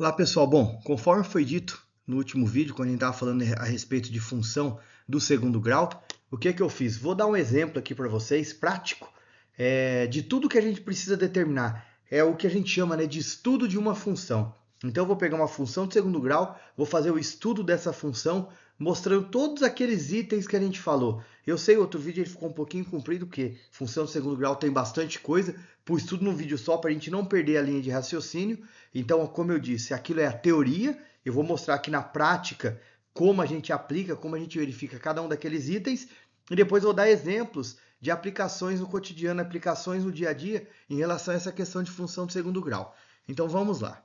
Olá pessoal, bom, conforme foi dito no último vídeo, quando a gente estava falando a respeito de função do segundo grau, o que que eu fiz? Vou dar um exemplo aqui para vocês, prático, de tudo que a gente precisa determinar. É o que a gente chama, de estudo de uma função. Então eu vou pegar uma função de segundo grau, vou fazer o estudo dessa função, mostrando todos aqueles itens que a gente falou. Eu sei, outro vídeo ele ficou um pouquinho comprido, porque função de segundo grau tem bastante coisa, por estudo num vídeo só, para a gente não perder a linha de raciocínio. Então, como eu disse, aquilo é a teoria, eu vou mostrar aqui na prática como a gente aplica, como a gente verifica cada um daqueles itens, e depois vou dar exemplos de aplicações no cotidiano, aplicações no dia a dia, em relação a essa questão de função de segundo grau. Então, vamos lá.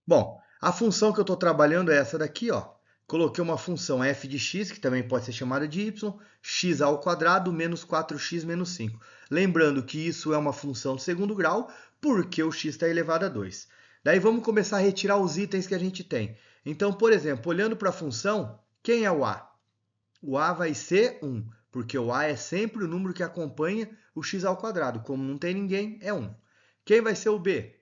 Bom, a função que eu estou trabalhando é essa daqui, ó. Coloquei uma função f de x, que também pode ser chamada de y, x ao quadrado menos 4x menos 5. Lembrando que isso é uma função de segundo grau, porque o x está elevado a 2. Daí vamos começar a retirar os itens que a gente tem. Então, por exemplo, olhando para a função, quem é o a? O a vai ser 1, porque o a é sempre o número que acompanha o x ao quadrado. Como não tem ninguém, é 1. Quem vai ser o b?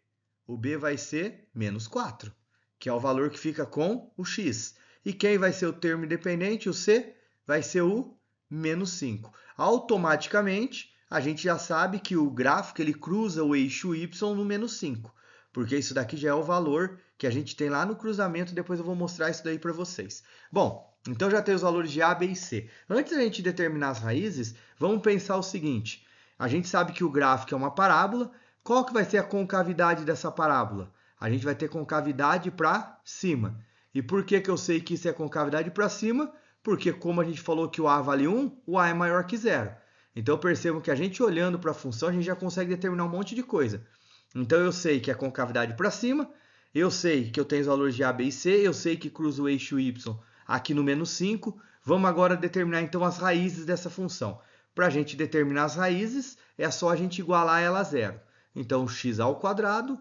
O b vai ser menos 4, que é o valor que fica com o x. E quem vai ser o termo independente? O c vai ser o menos 5. Automaticamente, a gente já sabe que o gráfico ele cruza o eixo y no menos 5, porque isso daqui já é o valor que a gente tem lá no cruzamento, depois eu vou mostrar isso daí para vocês. Bom, então já tem os valores de A, B e C. Antes da gente determinar as raízes, vamos pensar o seguinte. A gente sabe que o gráfico é uma parábola. Qual que vai ser a concavidade dessa parábola? A gente vai ter concavidade para cima. E por que que eu sei que isso é concavidade para cima? Porque como a gente falou que o A vale 1, o A é maior que zero. Então percebam que a gente olhando para a função, a gente já consegue determinar um monte de coisa. Então eu sei que é concavidade para cima, eu sei que eu tenho os valores de A, B e C, eu sei que cruza o eixo Y aqui no menos 5. Vamos agora determinar então as raízes dessa função. Para a gente determinar as raízes, é só a gente igualar ela a zero. Então, x ao quadrado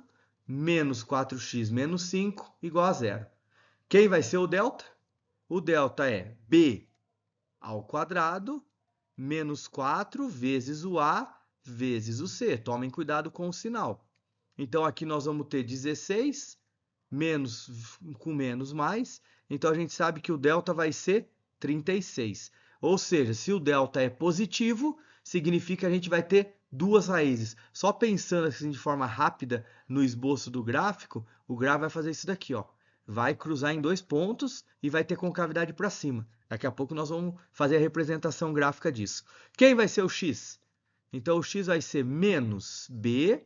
menos 4x menos 5 igual a zero. Quem vai ser o delta? O delta é b ao quadrado menos 4 vezes o a vezes o c. Tomem cuidado com o sinal. Então, aqui nós vamos ter 16 menos com menos mais. Então, a gente sabe que o delta vai ser 36. Ou seja, se o delta é positivo, significa que a gente vai ter duas raízes. Só pensando assim de forma rápida no esboço do gráfico, o gráfico vai fazer isso daqui, ó. Vai cruzar em dois pontos e vai ter concavidade para cima. Daqui a pouco nós vamos fazer a representação gráfica disso. Quem vai ser o x? Então, o x vai ser menos b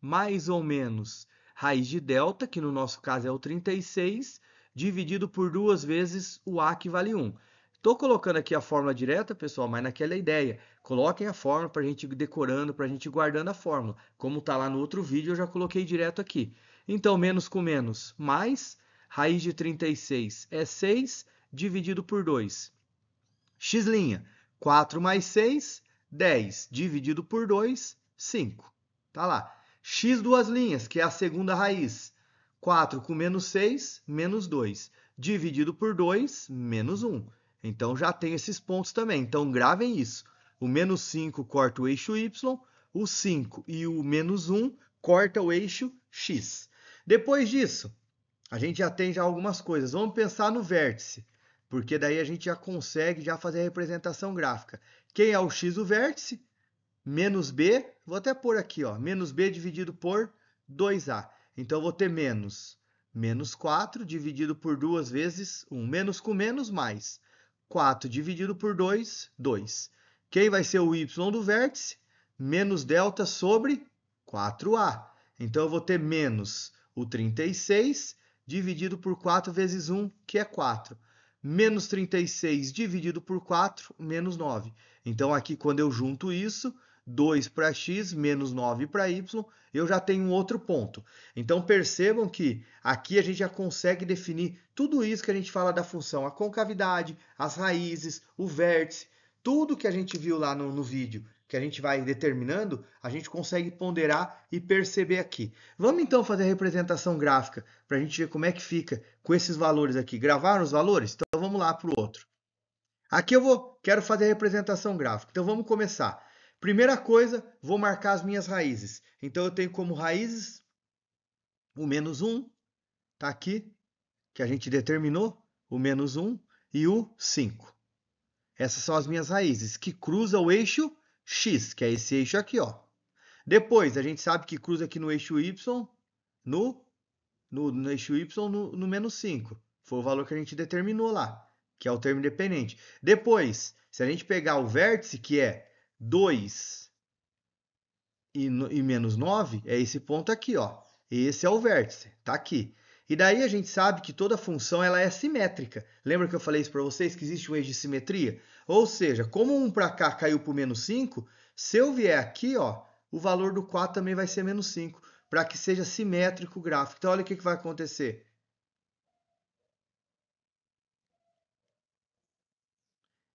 mais ou menos raiz de delta, que no nosso caso é o 36, dividido por 2 vezes o a, que vale 1. Estou colocando aqui a fórmula direta, pessoal, mas naquela ideia. Coloquem a fórmula para a gente ir decorando, para a gente ir guardando a fórmula. Como está lá no outro vídeo, eu já coloquei direto aqui. Então, menos com menos, mais raiz de 36 é 6, dividido por 2. X', 4 mais 6, 10, dividido por 2, 5. Tá lá. X duas linhas, que é a segunda raiz. 4 com menos 6, menos 2. Dividido por 2, menos 1. Então, já tem esses pontos também. Então, gravem isso. O menos 5 corta o eixo Y, o 5 e o menos 1 corta o eixo X. Depois disso, a gente já tem algumas coisas. Vamos pensar no vértice, porque daí a gente já consegue fazer a representação gráfica. Quem é o x, o vértice? Menos b, vou até pôr aqui, ó, menos b dividido por 2a. Então, eu vou ter menos 4 dividido por 2 vezes 1. Menos com menos, mais. 4 dividido por 2, 2. Quem vai ser o y do vértice? Menos delta sobre 4a. Então, eu vou ter menos o 36 dividido por 4 vezes 1, que é 4. Menos 36 dividido por 4, menos 9. Então, aqui, quando eu junto isso, 2 para x, menos 9 para y, eu já tenho um outro ponto. Então, percebam que aqui a gente já consegue definir tudo isso que a gente fala da função, a concavidade, as raízes, o vértice, tudo que a gente viu lá no vídeo, que a gente vai determinando, a gente consegue ponderar e perceber aqui. Vamos então fazer a representação gráfica para a gente ver como é que fica com esses valores aqui. Gravaram os valores? Então vamos lá para o outro. Aqui quero fazer a representação gráfica. Então vamos começar. Primeira coisa, vou marcar as minhas raízes. Então eu tenho como raízes o menos 1 está aqui, que a gente determinou, o menos 1 e o 5. Essas são as minhas raízes, que cruzam o eixo x, que é esse eixo aqui, ó. Depois, a gente sabe que cruza aqui no eixo y, no eixo y no menos 5. Foi o valor que a gente determinou lá, que é o termo independente. Depois, se a gente pegar o vértice, que é 2 e menos 9, é esse ponto aqui, ó. Esse é o vértice, tá aqui. E daí a gente sabe que toda função ela é simétrica. Lembra que eu falei isso para vocês, que existe um eixo de simetria? Ou seja, como um para cá caiu para o menos 5, se eu vier aqui, ó, o valor do 4 também vai ser menos 5, para que seja simétrico o gráfico. Então olha o que vai acontecer.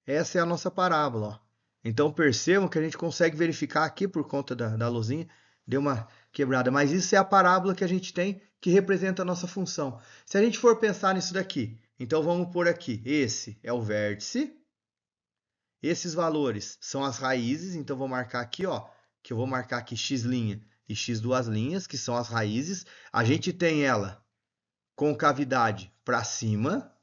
Essa é a nossa parábola, ó. Então percebam que a gente consegue verificar aqui por conta da luzinha, deu uma quebrada, mas isso é a parábola que a gente tem que representa a nossa função. Se a gente for pensar nisso daqui, então vamos pôr aqui, esse é o vértice, esses valores são as raízes, então vou marcar aqui, ó, que eu vou marcar aqui x' e x duas linhas, que são as raízes. A gente tem ela com cavidade para cima,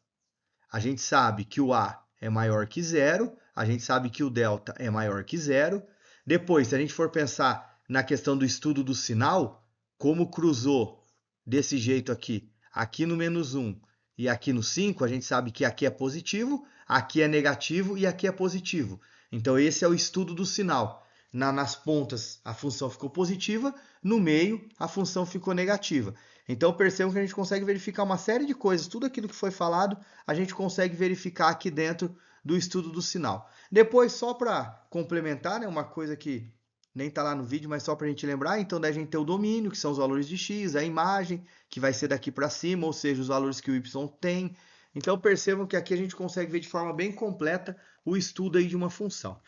a gente sabe que o A é maior que zero, a gente sabe que o delta é maior que zero. Depois, se a gente for pensar na questão do estudo do sinal, como cruzou desse jeito aqui, aqui no menos 1 e aqui no 5, a gente sabe que aqui é positivo, aqui é negativo e aqui é positivo. Então, esse é o estudo do sinal. Nas pontas, a função ficou positiva, no meio, a função ficou negativa. Então, percebam que a gente consegue verificar uma série de coisas, tudo aquilo que foi falado, a gente consegue verificar aqui dentro do estudo do sinal. Depois, só para complementar, né, uma coisa que nem está lá no vídeo, mas só para a gente lembrar, então daí a gente tem o domínio, que são os valores de x, a imagem, que vai ser daqui para cima, ou seja, os valores que o y tem. Então, percebam que aqui a gente consegue ver de forma bem completa o estudo aí de uma função.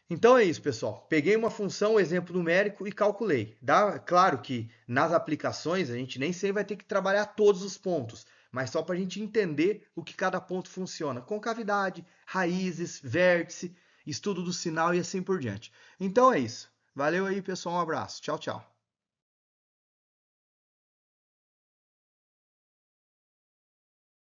Então é isso, pessoal. Peguei uma função, exemplo numérico e calculei. Claro que nas aplicações a gente nem sempre vai ter que trabalhar todos os pontos, mas só para a gente entender o que cada ponto funciona. Concavidade, raízes, vértice, estudo do sinal e assim por diante. Então é isso. Valeu aí, pessoal. Um abraço. Tchau, tchau.